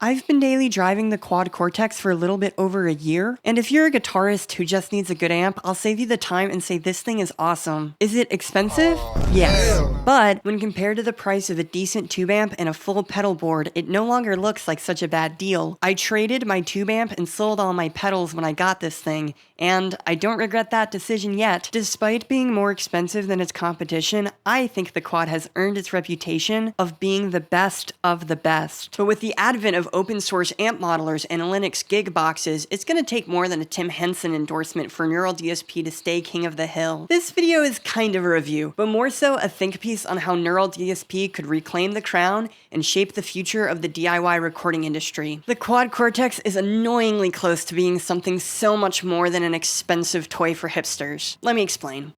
I've been daily driving the Quad Cortex for a little bit over a year, and if you're a guitarist who just needs a good amp, I'll save you the time and say this thing is awesome. Is it expensive? Yes. But when compared to the price of a decent tube amp and a full pedal board, it no longer looks like such a bad deal. I traded my tube amp and sold all my pedals when I got this thing, and I don't regret that decision yet. Despite being more expensive than its competition, I think the Quad has earned its reputation of being the best of the best. But with the advent of open source amp modelers and Linux gig boxes, it's gonna take more than a Tim Henson endorsement for Neural DSP to stay king of the hill. This video is kind of a review, but more so a think piece on how Neural DSP could reclaim the crown and shape the future of the DIY recording industry. The Quad Cortex is annoyingly close to being something so much more than an expensive toy for hipsters. Let me explain.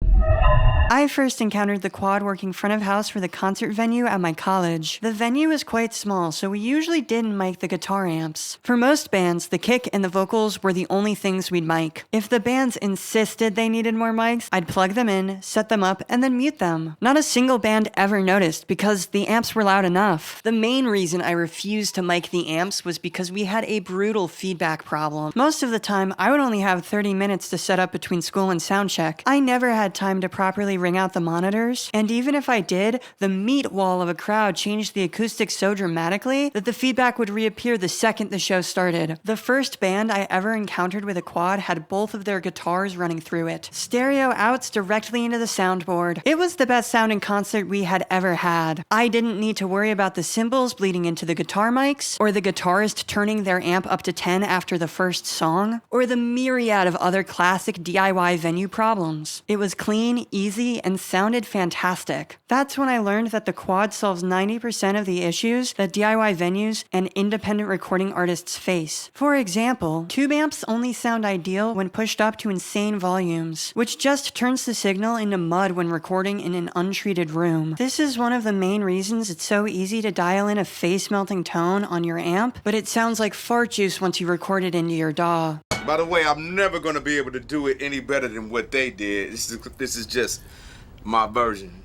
I first encountered the Quad working front of house for the concert venue at my college. The venue is quite small, so we usually didn't mic the guitar amps. For most bands, the kick and the vocals were the only things we'd mic. If the bands insisted they needed more mics, I'd plug them in, set them up, and then mute them. Not a single band ever noticed because the amps were loud enough. The main reason I refused to mic the amps was because we had a brutal feedback problem. Most of the time, I would only have 30 minutes to set up between school and sound check. I never had time to properly ring out the monitors, and even if I did, the meat wall of a crowd changed the acoustics so dramatically that the feedback would reappear the second the show started. The first band I ever encountered with a Quad had both of their guitars running through it. Stereo outs directly into the soundboard. It was the best sounding concert we had ever had. I didn't need to worry about the cymbals bleeding into the guitar mics, or the guitarist turning their amp up to 10 after the first song, or the myriad of other classic DIY venue problems. It was clean, easy, and sounded fantastic. That's when I learned that the Quad solves 90% of the issues that DIY venues and independent recording artists face. For example, tube amps only sound ideal when pushed up to insane volumes, which just turns the signal into mud when recording in an untreated room. This is one of the main reasons it's so easy to dial in a face-melting tone on your amp, but it sounds like fart juice once you record it into your DAW. By the way, I'm never going to be able to do it any better than what they did. This is just my version.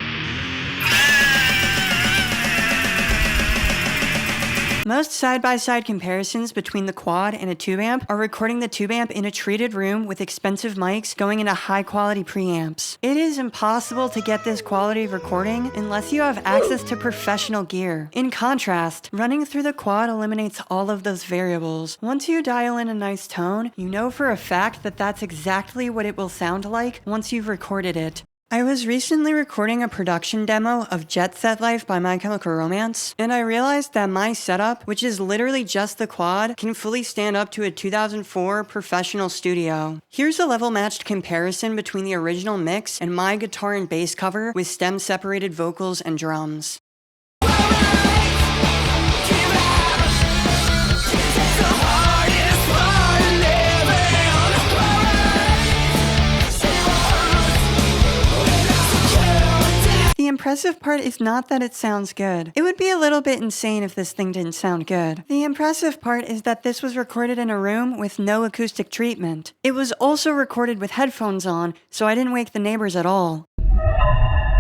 Most side-by-side comparisons between the Quad and a tube amp are recording the tube amp in a treated room with expensive mics going into high-quality preamps. It is impossible to get this quality of recording unless you have access to professional gear. In contrast, running through the Quad eliminates all of those variables. Once you dial in a nice tone, you know for a fact that that's exactly what it will sound like once you've recorded it. I was recently recording a production demo of Jet Set Life by My Chemical Romance, and I realized that my setup, which is literally just the Quad, can fully stand up to a 2004 professional studio. Here's a level-matched comparison between the original mix and my guitar and bass cover with stem-separated vocals and drums. The impressive part is not that it sounds good. It would be a little bit insane if this thing didn't sound good. The impressive part is that this was recorded in a room with no acoustic treatment. It was also recorded with headphones on, so I didn't wake the neighbors at all.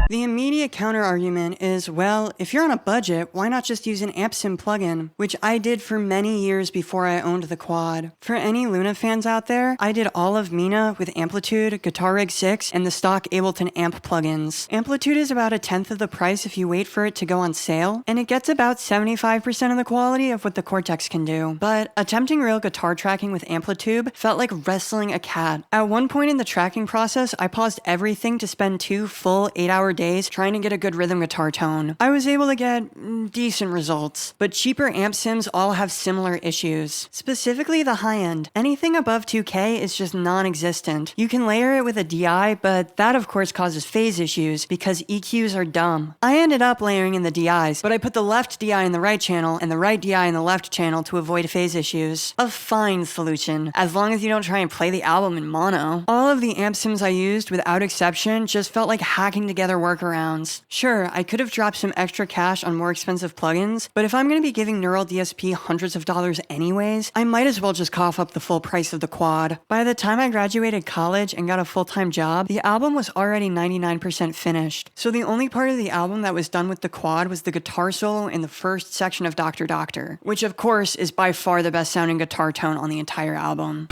The immediate counter-argument is, well, if you're on a budget, why not just use an AmpSim plugin, which I did for many years before I owned the Quad. For any Luna fans out there, I did all of Mina with Amplitude, Guitar Rig 6, and the stock Ableton amp plugins. Amplitude is about 1/10 of the price if you wait for it to go on sale, and it gets about 75% of the quality of what the Cortex can do. But attempting real guitar tracking with Amplitude felt like wrestling a cat. At one point in the tracking process, I paused everything to spend 2 full 8-hour days trying to get a good rhythm guitar tone. I was able to get decent results, but cheaper amp sims all have similar issues. Specifically the high end. Anything above 2K is just non-existent. You can layer it with a DI, but that of course causes phase issues because EQs are dumb. I ended up layering in the DIs, but I put the left DI in the right channel and the right DI in the left channel to avoid phase issues. A fine solution, as long as you don't try and play the album in mono. All of the amp sims I used, without exception, just felt like hacking together workarounds. Sure, I could have dropped some extra cash on more expensive plugins, but if I'm going to be giving Neural DSP hundreds of dollars anyways, I might as well just cough up the full price of the quad. By the time I graduated college and got a full-time job, the album was already 99% finished. So the only part of the album that was done with the quad was the guitar solo in the first section of Dr. Doctor, which of course is by far the best sounding guitar tone on the entire album.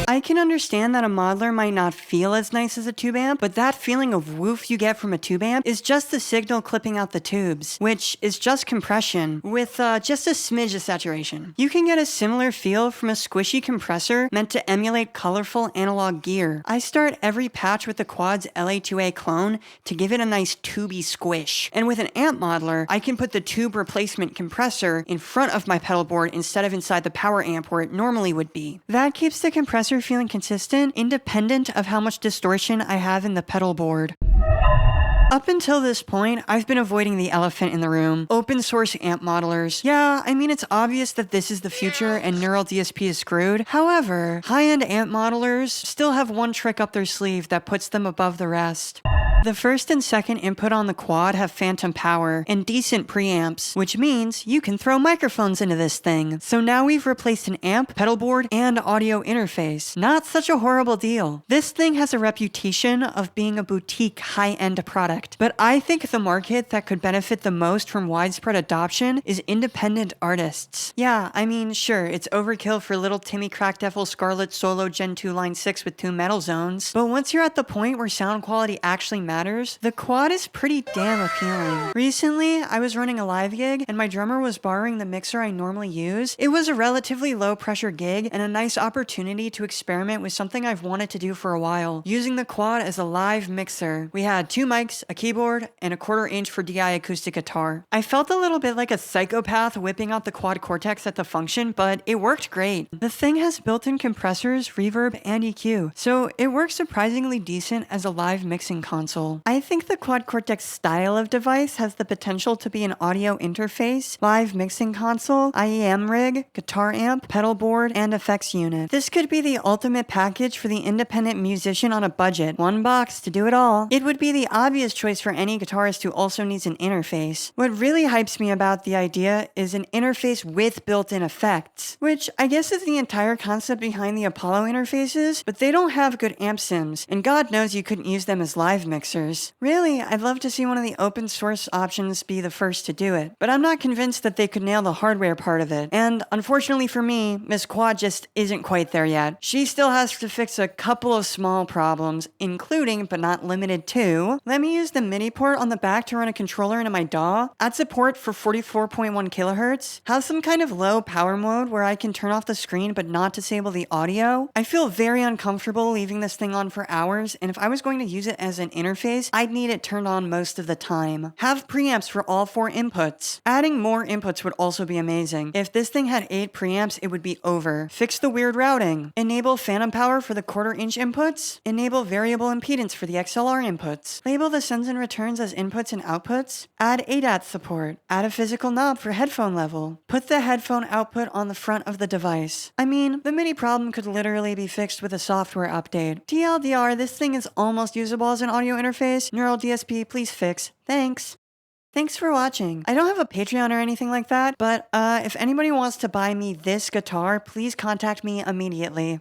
I can understand that a modeler might not feel as nice as a tube amp, but that feeling of woof you get from a tube amp is just the signal clipping out the tubes, which is just compression with just a smidge of saturation. You can get a similar feel from a squishy compressor meant to emulate colorful analog gear. I start every patch with the Quad's LA2A clone to give it a nice tubey squish, and with an amp modeler, I can put the tube replacement compressor in front of my pedal board instead of inside the power amp where it normally would be. That keeps the compressor feeling consistent, independent of how much distortion I have in the pedal board. Up until this point, I've been avoiding the elephant in the room, open source amp modelers. Yeah, I mean it's obvious that this is the future and Neural DSP is screwed. However, high-end amp modelers still have one trick up their sleeve that puts them above the rest. The first and second input on the quad have phantom power and decent preamps, which means you can throw microphones into this thing. So now we've replaced an amp, pedal board, and audio interface. Not such a horrible deal. This thing has a reputation of being a boutique high-end product, but I think the market that could benefit the most from widespread adoption is independent artists. Yeah, I mean, sure, it's overkill for little Timmy Crackdevil Scarlet Solo Gen 2 Line 6 with 2 metal zones, but once you're at the point where sound quality actually matters, the quad is pretty damn appealing. Recently, I was running a live gig and my drummer was borrowing the mixer I normally use. It was a relatively low pressure gig and a nice opportunity to experiment with something I've wanted to do for a while, using the quad as a live mixer. We had 2 mics, a keyboard, and a 1/4 inch for DI acoustic guitar. I felt a little bit like a psychopath whipping out the Quad Cortex at the function, but it worked great. The thing has built-in compressors, reverb, and EQ, so it works surprisingly decent as a live mixing console. I think the Quad Cortex style of device has the potential to be an audio interface, live mixing console, IEM rig, guitar amp, pedal board, and effects unit. This could be the ultimate package for the independent musician on a budget. One box to do it all. It would be the obvious choice for any guitarist who also needs an interface. What really hypes me about the idea is an interface with built-in effects, which I guess is the entire concept behind the Apollo interfaces, but they don't have good amp sims, and God knows you couldn't use them as live mixers. Really, I'd love to see one of the open source options be the first to do it, but I'm not convinced that they could nail the hardware part of it. And unfortunately for me, Miss Quad just isn't quite there yet. She still has to fix a couple of small problems, including, but not limited to, let me use the MIDI port on the back to run a controller into my DAW, add support for 44.1 kilohertz, have some kind of low power mode where I can turn off the screen but not disable the audio. I feel very uncomfortable leaving this thing on for hours, and if I was going to use it as an interface, I'd need it turned on most of the time. Have preamps for all 4 inputs. Adding more inputs would also be amazing. If this thing had 8 preamps, it would be over. Fix the weird routing. Enable phantom power for the 1/4 inch inputs. Enable variable impedance for the XLR inputs. Label the sends and returns as inputs and outputs. Add ADAT support. Add a physical knob for headphone level. Put the headphone output on the front of the device. I mean, the MIDI problem could literally be fixed with a software update. TLDR, this thing is almost usable as an audio interface. Neural DSP, please fix. Thanks. Thanks for watching. I don't have a Patreon or anything like that, but if anybody wants to buy me this guitar, please contact me immediately.